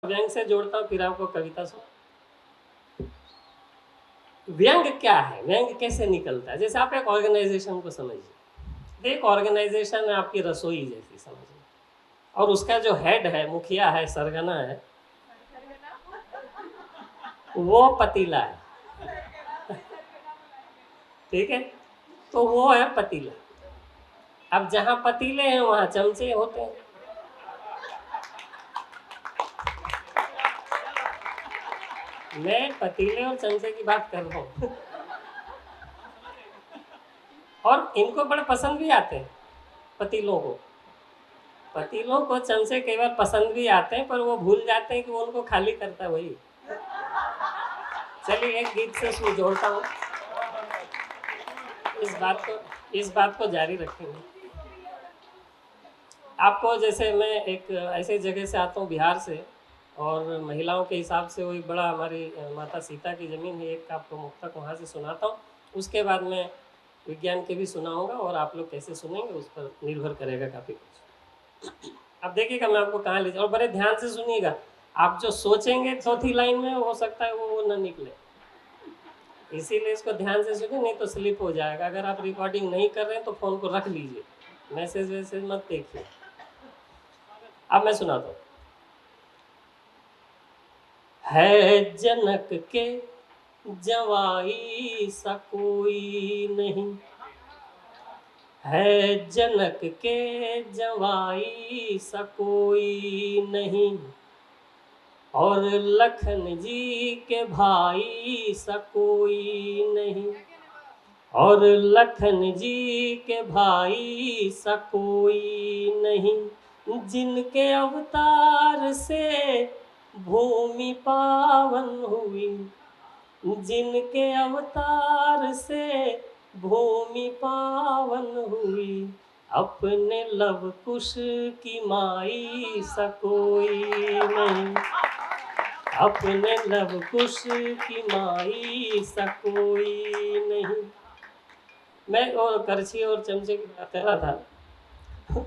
व्यंग से जोड़ता हूँ, फिर आपको कविता सुना। व्यंग क्या है, व्यंग कैसे निकलता है? जैसे आप एक ऑर्गेनाइजेशन को समझिए, एक ऑर्गेनाइजेशन है आपकी रसोई जैसी समझिए, और उसका जो हेड है, मुखिया है, सरगना है, वो पतीला है, ठीक है? तो वो है पतीला। अब जहां पतीले हैं वहां चमचे होते हैं। मैं पतीले और चमचे की बात कर रहा हूं। और इनको बड़े पसंद भी आते हैं पतीलों को। पतीलों को चमचे कई बार पसंद भी आते हैं, पर वो भूल जाते हैं कि वो उनको खाली करता है वही। चलिए एक गीत से उसमें जोड़ता हूँ, इस बात को जारी रखेंगे। आपको जैसे मैं एक ऐसे जगह से आता हूँ, बिहार से, और महिलाओं के हिसाब से वो एक बड़ा हमारी माता सीता की ज़मीन है, एक आपको मुक्तक वहाँ से सुनाता हूँ। उसके बाद मैं विज्ञान के भी सुनाऊंगा, और आप लोग कैसे सुनेंगे उस पर निर्भर करेगा काफ़ी कुछ। अब देखिएगा मैं आपको कहाँ ले जाऊँ, और बड़े ध्यान से सुनिएगा। आप जो सोचेंगे चौथी लाइन में, हो सकता है वो ना निकले, इसीलिए इसको ध्यान से सुनिए, नहीं तो स्लिप हो जाएगा। अगर आप रिकॉर्डिंग नहीं कर रहे हैं तो फ़ोन को रख लीजिए, मैसेज वैसेज मत देखिए। अब मैं सुनाता हूँ। है जनक के जवाई सा कोई नहीं, है जनक के जवाई सा कोई नहीं, और लखन जी के भाई सा कोई नहीं, और लखन जी के भाई सा कोई नहीं, जिनके अवतार से भूमि पावन हुई, जिनके अवतार से भूमि पावन हुई, अपने लव कुश की माई सा कोई नहीं, अपने लव कुश की माई सा कोई नहीं। मैं और करछी और चमचे की बात कर रहा था।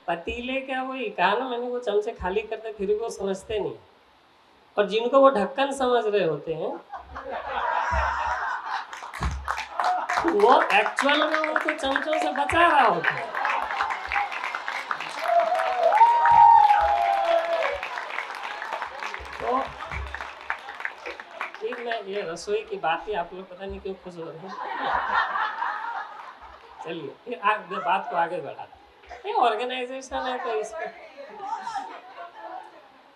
पतीले क्या, वही कहा ना मैंने, वो चमचे खाली करते फिर भी वो समझते नहीं, और जिनको वो ढक्कन समझ रहे होते हैं वो एक्चुअल में उनको चमचों से बचा रहा होता है। तो ठीक, मैं ये रसोई की बात ही, आप लोग पता नहीं क्यों खुश हो रहे हैं। चलिए फिर आगे बात को आगे बढ़ाते हैं। ऑर्गेनाइजेशन है तो इसका,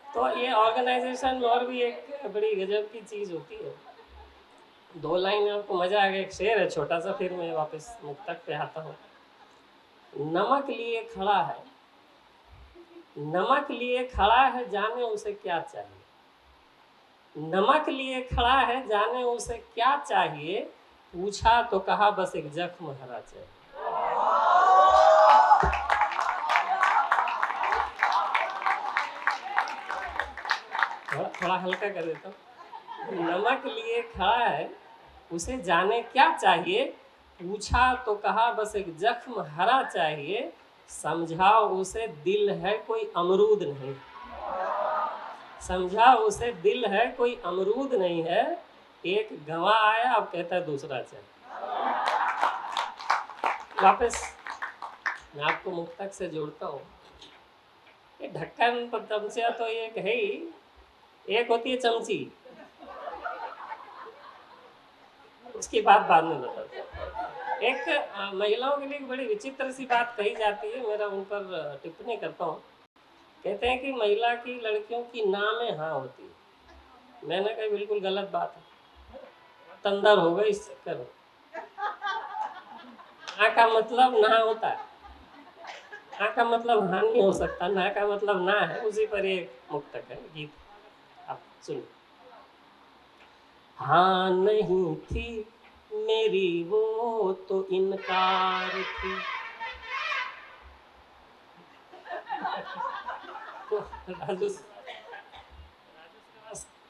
तो ये ऑर्गेनाइजेशन में और भी एक बड़ी गजब की चीज़ होती है। दो लाइन आपको मजा आ गया, एक शेर है छोटा सा, फिर मैं वापस मुक्तक पे आता हूँ। नमक लिए खड़ा है, नमक लिए खड़ा है, जाने उसे क्या चाहिए, नमक लिए खड़ा है, जाने उसे क्या चाहिए, पूछा तो कहा बस एक जख्म हरा चाहिए। थोड़ा हल्का कर देता हूँ। नमक लिए खड़ा है, उसे जाने क्या चाहिए, पूछा तो कहा बस एक जख्म हरा चाहिए, समझाओ उसे दिल है कोई अमरूद नहीं, समझा उसे दिल है कोई अमरूद नहीं है, एक गंवा आया अब कहता है दूसरा चाहिए। वापस मैं आपको मुक्तक से जोड़ता हूँ। ये ढक्कन पर चमचा तो एक है ही, एक होती है चमची, उसकी बात बाद में बताता हूँ। एक महिलाओं के लिए एक बड़ी विचित्र सी बात कही जाती है, मेरा उन पर टिप्पणी करता हूँ। कहते हैं कि महिला की, लड़कियों की ना में हाँ होती है। मैंने कहा बिल्कुल गलत बात है, तंदर हो गई इस चक्कर में। हाँ का मतलब ना होता है, हाँ का मतलब हाँ नहीं हो सकता, ना का मतलब ना है। उसी पर एक मुक्तक है, गीत आप सुनिए। हाँ नहीं थी मेरी वो तो इनकार थी, तो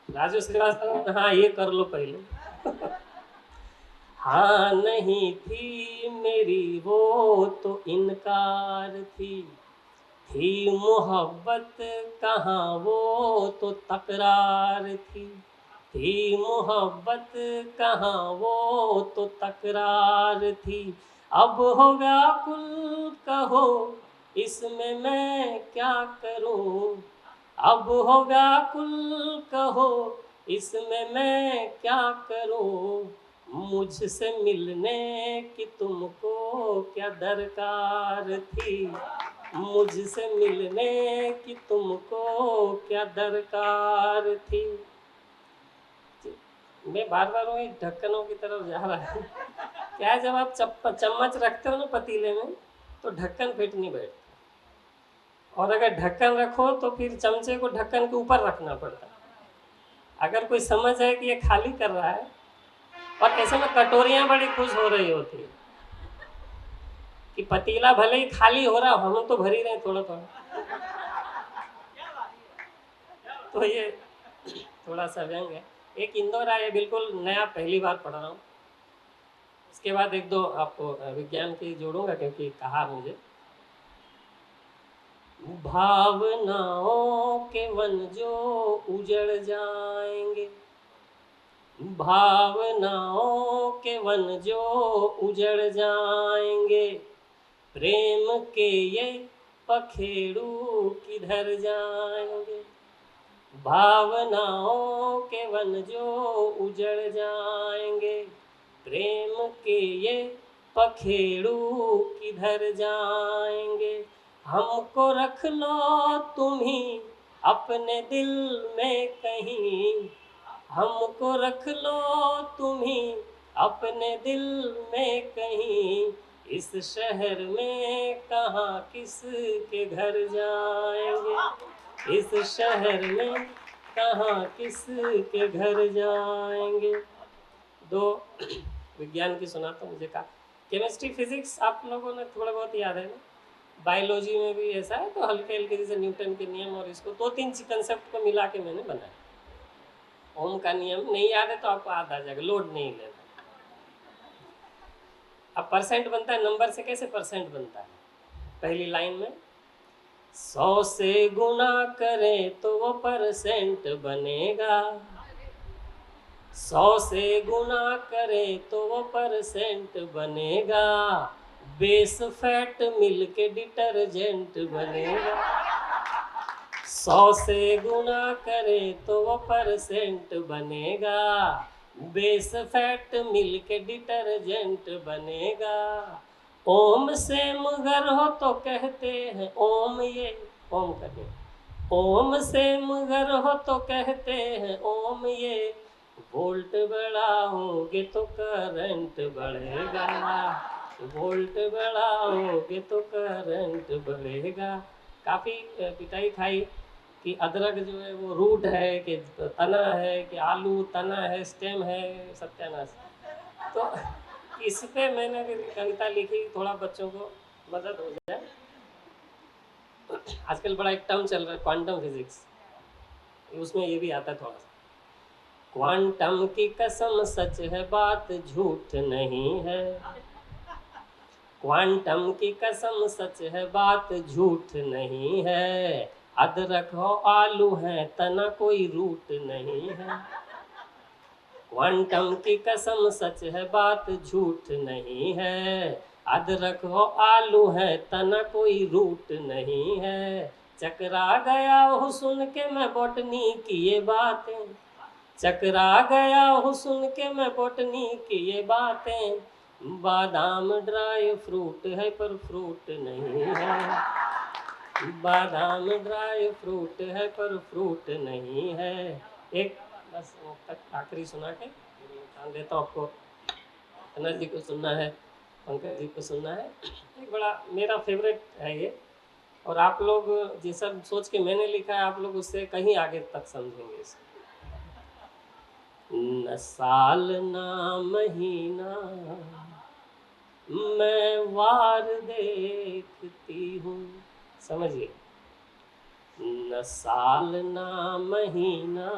राजू श्रीवास्तव, हाँ ये कर लो पहले। हाँ नहीं थी मेरी वो तो इनकार थी, थी मोहब्बत कहाँ वो तो तकरार थी मोहब्बत कहाँ वो तो तकरार थी। अब हो व्याकुल कहो इसमें मैं क्या करूं, अब हो व्याकुल कहो इसमें मैं क्या करूं, मुझसे मिलने की तुमको क्या दरकार थी, मुझसे मिलने की तुमको क्या दरकार थी। मैं बार बार वही ढक्कनों की तरफ जा रहा है। क्या है, जब आप चम्मच रखते हो ना पतीले में, तो ढक्कन फिट नहीं बैठता, और अगर ढक्कन रखो तो फिर चमचे को ढक्कन के ऊपर रखना पड़ता है। अगर कोई समझ है कि ये खाली कर रहा है, और ऐसे में कटोरियां बड़ी खुश हो रही होती है कि पतीला भले ही खाली हो रहा, हम तो भर ही रहे थोड़ा थोड़ा। तो ये थोड़ा सा व्यंग है। एक इंदौर है, बिल्कुल नया, पहली बार पढ़ रहा हूँ। इसके बाद एक दो आपको विज्ञान की जोड़ूंगा, क्योंकि कहा मुझे। भावनाओं के वन जो उजड़ जाएंगे, भावनाओं के वन जो उजड़ जाएंगे, प्रेम के ये पखेड़ू किधर जाएंगे, भावनाओं के वन जो उजड़ जाएंगे, प्रेम के ये पखेड़ू किधर जाएंगे, हमको रख लो तुम ही अपने दिल में कहीं, हमको रख लो तुम ही अपने दिल में कहीं, इस शहर में कहाँ किस के घर जाएंगे, इस शहर में कहाँ किस के घर जाएंगे। दो विज्ञान की सुनाता हूँ। मुझे कहा केमिस्ट्री फिजिक्स आप लोगों ने थोड़ा बहुत याद है ना, बायोलॉजी में भी ऐसा है, तो हल्के हल्के जैसे न्यूटन के नियम, और इसको दो तीन कंसेप्ट को मिला के मैंने बनाया। ओम का नियम नहीं याद है तो आपको याद आ जाएगा, लोड नहीं लेना। अब परसेंट बनता है, नंबर से कैसे परसेंट बनता है, पहली लाइन में 100 से गुना करें तो वो परसेंट बनेगा, 100 से गुना करें तो वो परसेंट बनेगा, बेस फैट मिल के डिटर्जेंट बनेगा, 100 से गुना करे तो वो परसेंट बनेगा, बेस फैट मिल के डिटर्जेंट बनेगा, ओम से मगर हो तो कहते हैं ओम, ये ओम कहे, ओम से मगर हो तो कहते हैं ओम, ये वोल्ट बढ़ाओगे तो करंट बढ़ेगा, वोल्ट बढ़ाओगे तो करंट बढ़ेगा। काफ़ी पिटाई खाई कि अदरक जो है वो रूट है कि तना है, कि आलू तना है, स्टेम है, सत्यानाश। तो इस पे मैंने फिर कविता लिखी, थोड़ा बच्चों को मदद हो जाए। आजकल बड़ा एक टर्म चल रहा है क्वांटम फिजिक्स, उसमें ये भी आता है थोड़ा सा। क्वांटम की कसम सच है बात झूठ नहीं है, क्वांटम की कसम सच है बात झूठ नहीं है, अदरक हो आलू है तना कोई रूट नहीं है, क्वांटम की कसम सच है बात झूठ नहीं है, अदरक हो आलू है तना कोई रूट नहीं है, चकरा गया हूँ सुन के मैं बॉटनी की ये बातें, चकरा गया हूँ सुन के मैं बॉटनी की ये बातें, बादाम ड्राई फ्रूट है पर फ्रूट नहीं है, बादाम ड्राई फ्रूट है पर फ्रूट नहीं है। एक बस तक आखिरी सुना के ध्यान देता हूँ आपको, अनस जी को सुनना है, पंकज जी को सुनना है। एक बड़ा मेरा फेवरेट है ये, और आप लोग जिस सब सोच के मैंने लिखा है, आप लोग उससे कहीं आगे तक समझेंगे इसे। न साल ना महीना मैं वार देखती हूँ, समझिए, न साल ना महीना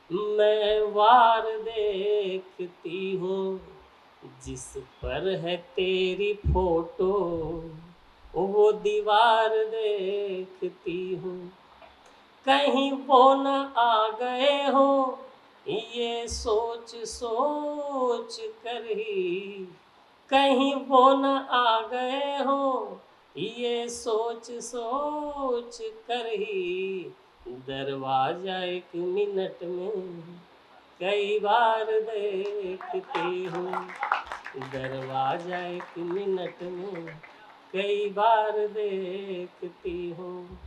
मैं वार देखती हूँ, जिस पर है तेरी फोटो वो दीवार देखती हूँ, कहीं वो न आ गए हो, ये सोच सोच कर ही, कहीं वो न आ गए हो, ये सोच सोच कर ही, दरवाजा एक मिनट में कई बार देखती हूँ, दरवाजा एक मिनट में कई बार देखती हूँ।